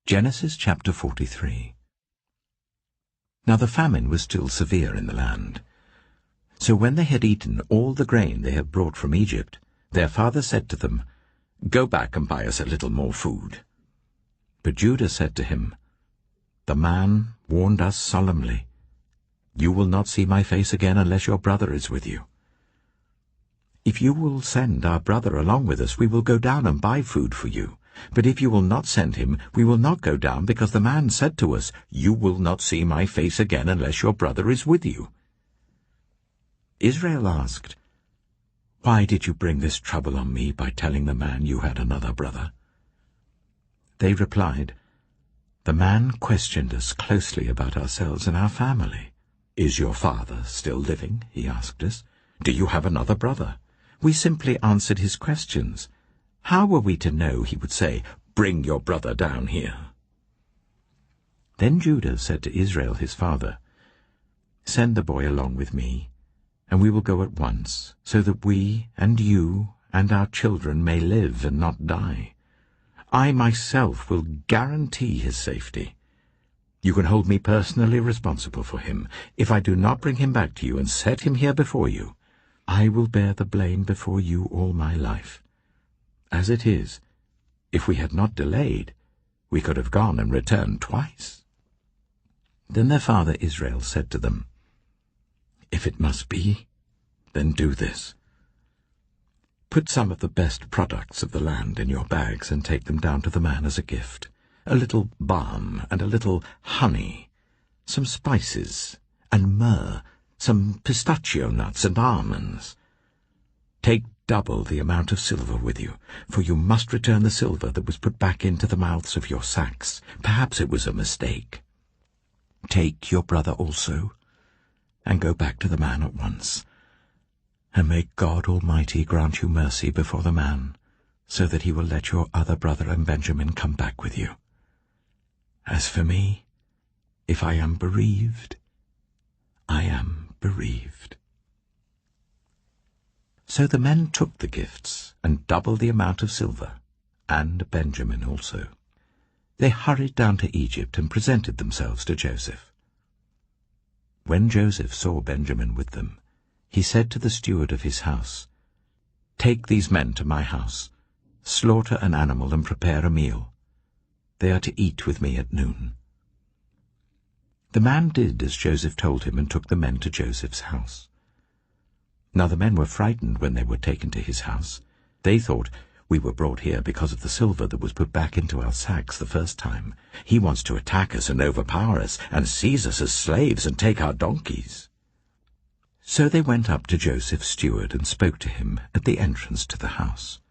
Genesis chapter 43. Now the famine was still severe in the land. So when they had eaten all the grain they had brought from Egypt, their father said to them, "Go back and buy us a little more food." But Judah said to him, "The man warned us solemnly, 'You will not see my face again unless your brother is with you.' If you will send our brother along with us, we will go down and buy food for you. But if you will not send him, we will not go down, because the man said to us, 'You will not see my face again unless your brother is with you.'" Israel asked, "Why did you bring this trouble on me by telling the man you had another brother?" They replied, "The man questioned us closely about ourselves and our family. 'Is your father still living?' he asked us. 'Do you have another brother?' We simply answered his questions. How were we to know he would say, 'Bring your brother down here'?" Then Judah said to Israel his father, "Send the boy along with me, and we will go at once, so that we and you and our children may live and not die. I myself will guarantee his safety. You can hold me personally responsible for him. If I do not bring him back to you and set him here before you, I will bear the blame before you all my life. As it is, if we had not delayed, we could have gone and returned twice." Then their father Israel said to them, "If it must be, then do this. Put some of the best products of the land in your bags and take them down to the man as a gift. A little balm and a little honey, some spices and myrrh, some pistachio nuts and almonds. Take double the amount of silver with you, for you must return the silver that was put back into the mouths of your sacks. Perhaps it was a mistake. Take your brother also, and go back to the man at once. And may God Almighty grant you mercy before the man, so that he will let your other brother and Benjamin come back with you. As for me, if I am bereaved, I am bereaved." So the men took the gifts and double the amount of silver, and Benjamin also. They hurried down to Egypt and presented themselves to Joseph. When Joseph saw Benjamin with them, he said to the steward of his house, "Take these men to my house, slaughter an animal and prepare a meal. They are to eat with me at noon." The man did as Joseph told him and took the men to Joseph's house. Now the men were frightened when they were taken to his house. They thought, "We were brought here because of the silver that was put back into our sacks the first time. He wants to attack us and overpower us and seize us as slaves and take our donkeys." So they went up to Joseph's steward and spoke to him at the entrance to the house.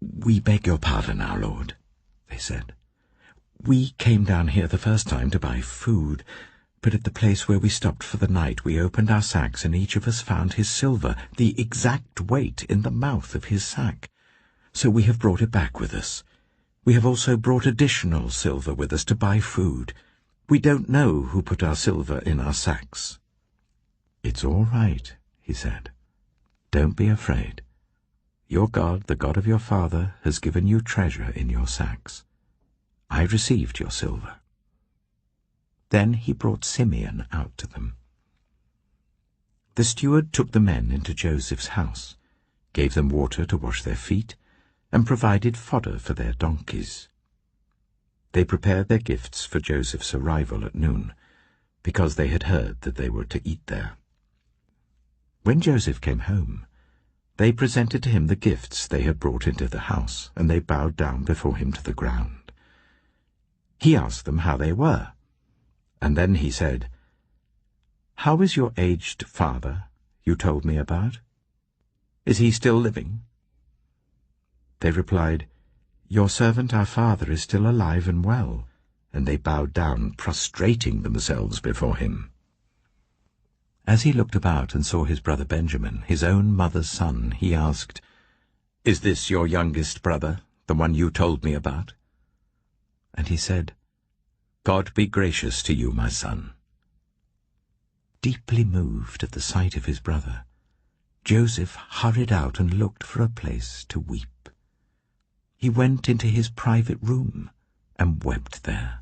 "We beg your pardon, our lord," they said. "We came down here the first time to buy food, but at the place where we stopped for the night we opened our sacks and each of us found his silver, the exact weight, in the mouth of his sack. So we have brought it back with us. We have also brought additional silver with us to buy food. We don't know who put our silver in our sacks." "It's all right," he said. "Don't be afraid. Your God, the God of your father, has given you treasure in your sacks. I received your silver." Then he brought Simeon out to them. The steward took the men into Joseph's house, gave them water to wash their feet, and provided fodder for their donkeys. They prepared their gifts for Joseph's arrival at noon, because they had heard that they were to eat there. When Joseph came home, they presented to him the gifts they had brought into the house, and they bowed down before him to the ground. He asked them how they were, and then he said, "How is your aged father you told me about? Is he still living?" They replied, "Your servant our father is still alive and well," and they bowed down, prostrating themselves before him. As he looked about and saw his brother Benjamin, his own mother's son, he asked, "Is this your youngest brother, the one you told me about?" And he said, "God be gracious to you, my son." Deeply moved at the sight of his brother, Joseph hurried out and looked for a place to weep. He went into his private room and wept there.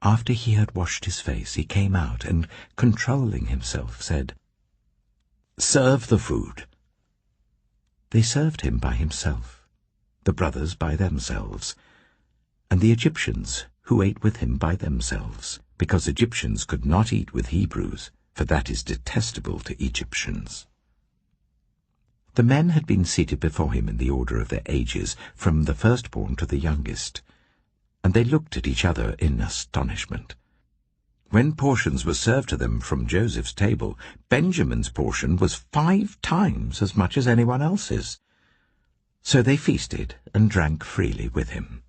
After he had washed his face, he came out and, controlling himself, said, "Serve the food." They served him by himself, the brothers by themselves, and the Egyptians who ate with him by themselves, because Egyptians could not eat with Hebrews, for that is detestable to Egyptians. The men had been seated before him in the order of their ages, from the firstborn to the youngest, and they looked at each other in astonishment. When portions were served to them from Joseph's table, Benjamin's portion was 5 times as much as anyone else's. So they feasted and drank freely with him.